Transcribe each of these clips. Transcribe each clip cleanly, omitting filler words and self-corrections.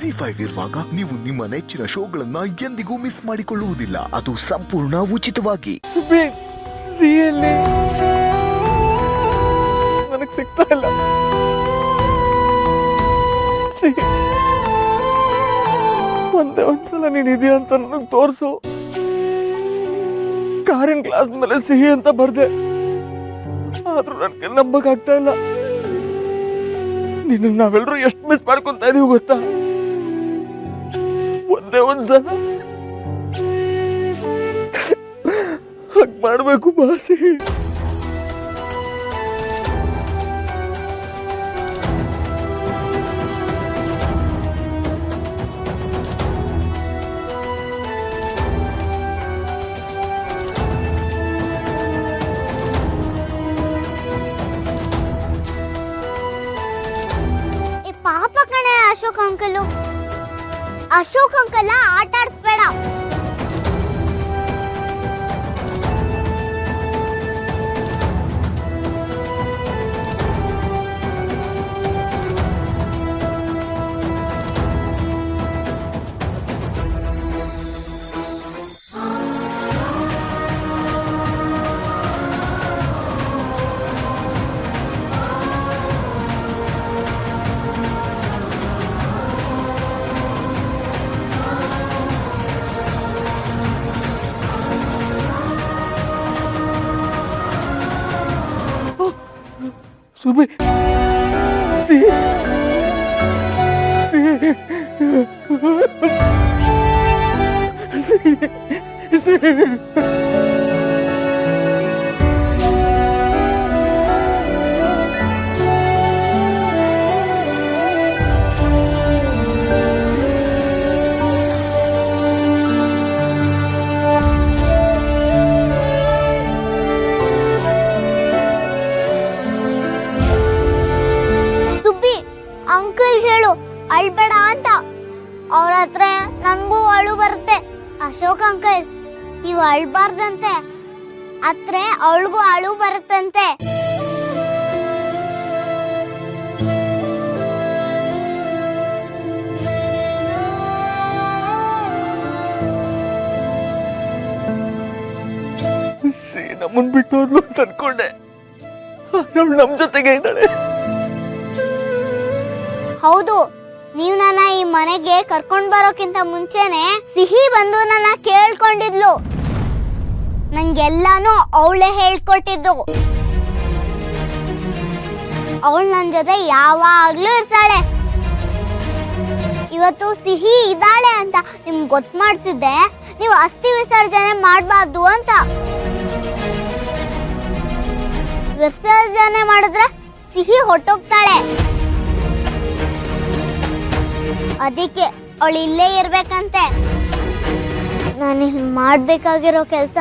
ZEE5 ಇರುವಾಗ ನೀವು ನಿಮ್ಮ ನೆಚ್ಚಿನ ಶೋಗಳನ್ನ ಎಂದಿಗೂ ಮಿಸ್ ಮಾಡಿಕೊಳ್ಳುವುದಿಲ್ಲ. ಅದು ಸಂಪೂರ್ಣ ಉಚಿತವಾಗಿ. ನನಗೆ ಸಿಗ್ತಾ ಇಲ್ಲ. ಒಂದೇ ಒಂದ್ಸಲ ನೀನಿದೆಯಾ ಅಂತ ನನಗೆ ತೋರಿಸು. ಕಾರಿನ ಗ್ಲಾಸ್ ಮೇಲೆ ಸಿಹಿ ಅಂತ ಬರ್ದೆ, ಆದ್ರೂ ನನಗೆ ನಂಬಕ್ಕಾಗ್ತಾ ಇಲ್ಲ. ನಿನ್ನ ನಾವೆಲ್ಲರೂ ಎಷ್ಟು ಮಿಸ್ ಮಾಡ್ಕೊಂತ ಇದೀವಿ ಗೊತ್ತಾ? ಒಂದೇ ಒಂದ್ಸಲ ಹಾಗೆ ಮಾಡ್ಬೇಕು ಬಾಸಿ. ಪಾಪ ಕಣೆ ಅಶೋಕ್ ಅಂಕಲ್ ಆಟ ಆಡ್ಸ್ಬೇಡ. ಸುಬಿ, ಅಂಕಲ್ ಹೇಳು ಅಳ್ಬೇಡ ಅಂತ. ಅವ್ರ ಹತ್ರ ನನ್ಗೂ ಅಳು ಬರುತ್ತೆ. ಅಶೋಕ್ ಅಂಕಲ್ ಇವು ಅಳ್ಬಾರ್ದಂತೆ, ಹತ್ರ ಅವಳಿಗೂ ಅಳು ಬರುತ್ತಂತೆ. ನಮ್ಮನ್ ಬಿಟ್ಟು ಹೋದ್ಲು ಅಂತ ಅನ್ಕೊಂಡೆ, ಅವಳು ನಮ್ ಜೊತೆಗೆ ಇದ್ದಾಳೆ. ಹೌದು, ನೀವು ನನ್ನ ಈ ಮನೆಗೆ ಕರ್ಕೊಂಡ್ ಬರೋಕ್ಕಿಂತ ಮುಂಚೆನೆ ಸಿಹಿ ಬಂದು ನನ್ನ ಕೇಳ್ಕೊಂಡಿದ್ಲು. ನಂಗೆಲ್ಲಾನು ಅವಳೇ ಹೇಳ್ಕೊಟ್ಟಿದ್ದು. ಅವಳು ನನ್ ಜೊತೆ ಯಾವಾಗ್ಲೂ ಇರ್ತಾಳೆ. ಇವತ್ತು ಸಿಹಿ ಇದ್ದಾಳೆ ಅಂತ ನಿಮ್ಗೆ ಗೊತ್ತು ಮಾಡ್ಸಿದ್ದೆ, ನೀವು ಅಸ್ಥಿ ವಿಸರ್ಜನೆ ಮಾಡಬಾರ್ದು ಅಂತ. ವಿಸರ್ಜನೆ ಮಾಡಿದ್ರೆ ಸಿಹಿ ಹೊಟ್ಟೋಗ್ತಾಳೆ. ಅದಕ್ಕೆ ಅವಳು ಇಲ್ಲೇ ಇರ್ಬೇಕಂತೆ. ನಾನು ಮಾಡ್ಬೇಕಾಗಿರೋ ಕೆಲಸ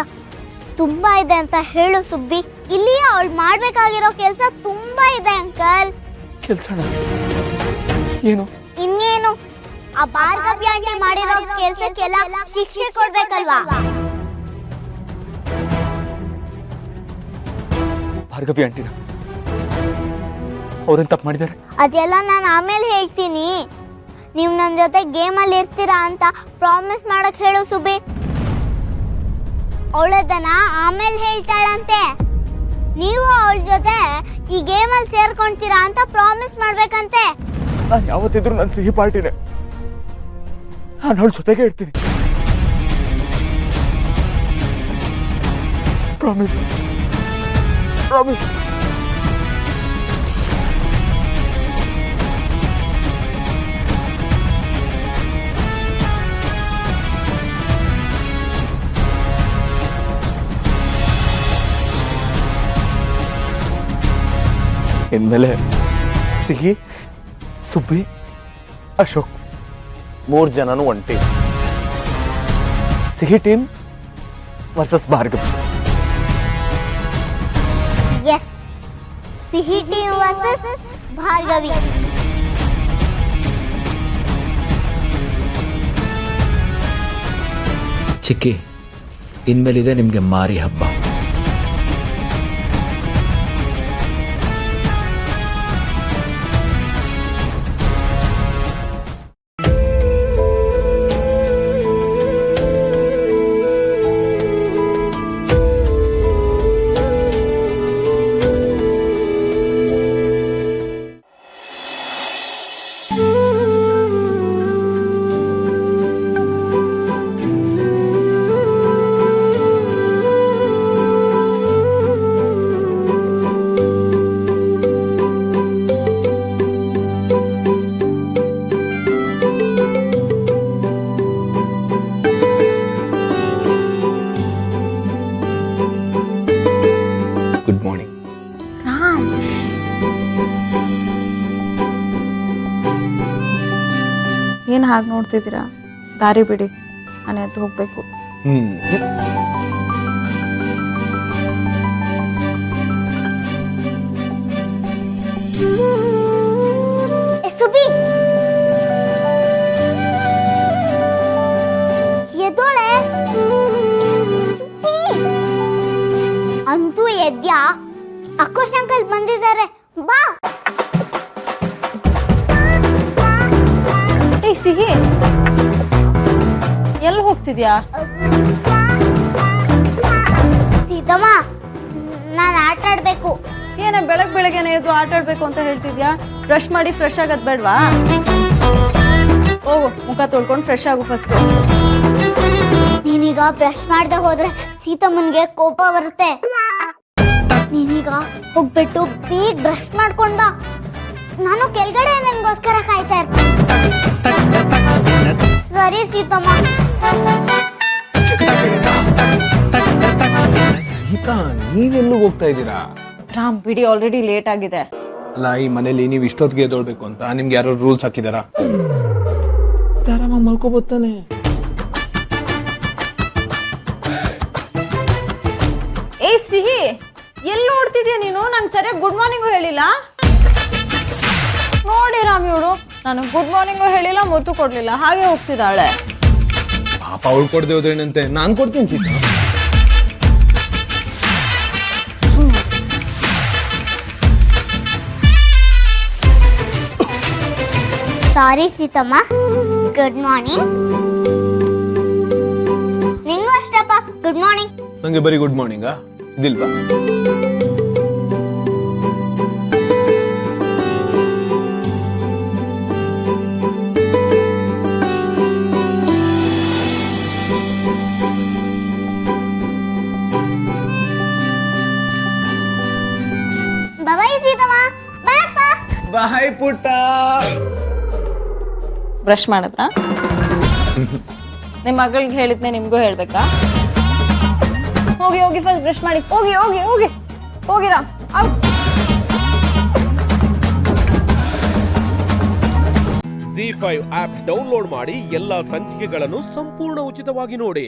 ತುಂಬಾ ಇದೆ ಅಂತ ಹೇಳು ಸುಬ್ಬಿ. ಇಲ್ಲಿ ಅವಳು ಮಾಡ್ಬೇಕಾಗಿರೋ ಕೆಲಸ ತುಂಬಾ ಇದೆ ಅಂಕಲ್. ಕೆಲ್ಸನ ಏನು? ಇನ್ನೇನು, ಆ ಭಾರ್ಗವಿ ಆಂಟಿ ಮಾಡಿರೋ ಕೆಲ್ಸಕ್ಕೆಲ್ಲ ಶಿಕ್ಷೆ ಕೊಡ್ಬೇಕಲ್ವಾ? ಭಾರ್ಗವಿ ಆಂಟಿನ ಅವ್ರೇನ್ ತಪ್ಪು ಮಾಡಿದ್ದಾರೆ? ಅದೆಲ್ಲ ನಾನು ಆಮೇಲೆ ಹೇಳ್ತೀನಿ. ನೀವು ನನ್ನ ಜೊತೆ ಗೇಮಲ್ಲಿ ಇರ್ತೀರಾ ಅಂತ ಪ್ರಾಮಿಸ್ ಮಾಡಕ್ ಹೇಳು ಸುಬ್ಬಿ. ಅವಳದನ್ನ ಆಮೇಲೆ ಹೇಳ್ತಾಳಂತೆ. ನೀವು ಅವಳ ಜೊತೆ ಈ ಗೇಮಲ್ಲಿ ಸೇರ್ಕೊಂತೀರಾ ಅಂತ ಪ್ರಾಮಿಸ್ ಮಾಡ್ಬೇಕಂತೆ. ನಾನು ಯಾವತ್ತಿದ್ರು ನನ್ನ ಸಿಹಿ ಪಾರ್ಟಿನೇ, ನಾನು ಅವಳ ಜೊತೆಗೆ ಇರ್ತೀನಿ. Promise promise. ಇನ್ಮೇಲೆ ಸಿಹಿ, ಸುಬ್ಬಿ, ಅಶೋಕ್ 3 ಜನನು ಒಂದು ಟೀಮ್. ಸಿಹಿ ಟೀಮ್ ವರ್ಸಸ್ ಭಾರ್ಗವಿ. ಎಸ್, ಸಿಹಿ ಟೀಮ್ ವರ್ಸಸ್ ಭಾರ್ಗವಿ. ಚಿಕ್ಕಿ, ಇನ್ಮೇಲಿದೆ ನಿಮಗೆ ಮಾರಿ ಹಬ್ಬ. ಏನು ಹಾಗೆ ನೋಡ್ತಿದ್ದೀರಾ? ದಾರಿ ಬಿಡಿ, ನಾನು ಎದ್ದು ಹೋಗ್ಬೇಕು. ಸುಬಿ ಎದ್ದೋಳೆ. ಸುಬ್ಬಿ! ಅಂತೂ ಎದ್ಯಾ? ಅಕ್ಕೋಶ್ ಅಂಕಲ್ ಬಂದಿದ್ದಾರೆ, ಬಾ. ಏಯ್ ಸಿಹಿ, ಎಲ್ಲಿ ಹೋಗ್ತಿದ್ಯಾ? ಸೀತಮ್ಮ, ನಾನು ಆಟ ಆಡ್ಬೇಕು. ಏನ ಬೆಳಗ್ಗೆನೆ ಎದ್ದು ಆಟ ಆಡ್ಬೇಕು ಅಂತ ಹೇಳ್ತಿದ್ಯಾ? ಬ್ರಷ್ ಮಾಡಿ ಫ್ರೆಶ್ ಆಗೋದ್ ಬೇಡ್ವಾ? ಹೋಗು, ಮುಖ ತೊಳ್ಕೊಂಡು ಫ್ರೆಶ್ ಆಗು ಫಸ್ಟ್. ನೀನೀಗ ಬ್ರಷ್ ಮಾಡದೆ ಹೋದ್ರೆ ಸೀತಮ್ಮನ್ಗೆ ಕೋಪ ಬರುತ್ತೆ. ನೀನೀಗ ಹೋಗ್ಬಿಟ್ಟು ಬೇಗ ಬ್ರಷ್ ಮಾಡ್ಕೊಂಡ, ನಾನು ಕೆಳಗಡೆ ನಿನ್ಗೋಸ್ಕರ ಕಾಯ್ತಾ ಇರ್ತೀನಿ. ಸರಿ ಸೀತಮ್ಮ. ಗೀತಾ, ನೀವೆಲ್ಲೂ ಹೋಗ್ತಾ ಇದ್ದೀರಾ? ರಾಮ್ ಬಿಡಿ, ಆಲ್ರೆಡಿ ಲೇಟ್ ಆಗಿದೆ. ಅಲ್ಲ, ಈ ಮನೇಲಿ ನೀವು ಇಷ್ಟೊತ್ತಿಗೆ ಎದ್ದೊಳ್ಬೇಕು ಅಂತ ನಿಮ್ಗೆ ಯಾರೋ ರೂಲ್ಸ್ ಹಾಕಿದಾರಾ? ಆರಾಮಾಗಿ ಮಲ್ಕೋಬೋತಾನೆ. ಏ ಸಿಹಿ, ಎಲ್ಲಿ ನೋಡ್ತಿದ್ಯಾ ನೀನು? ನಂಗೆ ಸರಿಯಾಗಿ ಗುಡ್ ಮಾರ್ನಿಂಗು ಹೇಳಿಲ್ಲ. ನೋಡಿ ರಾಮ್, ಇವಳು ನಾನು ಗುಡ್ ಮಾರ್ನಿಂಗು ಹೇಳಿಲ್ಲ, ಮುತ್ತು ಕೊಡ್ಲಿಲ್ಲ, ಹಾಗೆ ಹೋಗ್ತಿದ್ದಾಳೆ. ಪಾಪ ಅವಳು ಕೊಡದೆ ಹೋದ್ರೇನಂತೆ, ನಾನು ಕೊಡ್ತೀನಿ Sita. Sorry Seethamma. Good morning. ನಿಂಗೂ ಅಷ್ಟಪ್ಪ, ಗುಡ್ ಮಾರ್ನಿಂಗ್. ನಂಗೆ ಬರೀ ಗುಡ್ ಮಾರ್ನಿಂಗಾ? ಇದಿಲ್ವಾ? ಬಾಯ್ ಸೀತಮ್ಮ. ಬಾಯ್ ಅಪ್ಪ. ಬಾಯ್ ಪುಟ್ಟ. ಬ್ರಷ್ ಮಾಡಿದ್ರಾ? ನಿಮ್ಮ ಮಗಳಿಗೆ ಹೇಳಿದ್ನೆ ನಿಮ್ಗೂ ಹೇಳ್ಬೇಕಾ? ಹೋಗಿ ಹೋಗಿ ಫಸ್ಟ್ ಬ್ರಷ್ ಮಾಡಿ. ಹೋಗಿ ಹೋಗಿ ಹೋಗಿ ಹೋಗಿರಾ. ZEE5 ಆಪ್ ಡೌನ್ಲೋಡ್ ಮಾಡಿ ಎಲ್ಲಾ ಸಂಚಿಕೆಗಳನ್ನು ಸಂಪೂರ್ಣ ಉಚಿತವಾಗಿ ನೋಡಿ.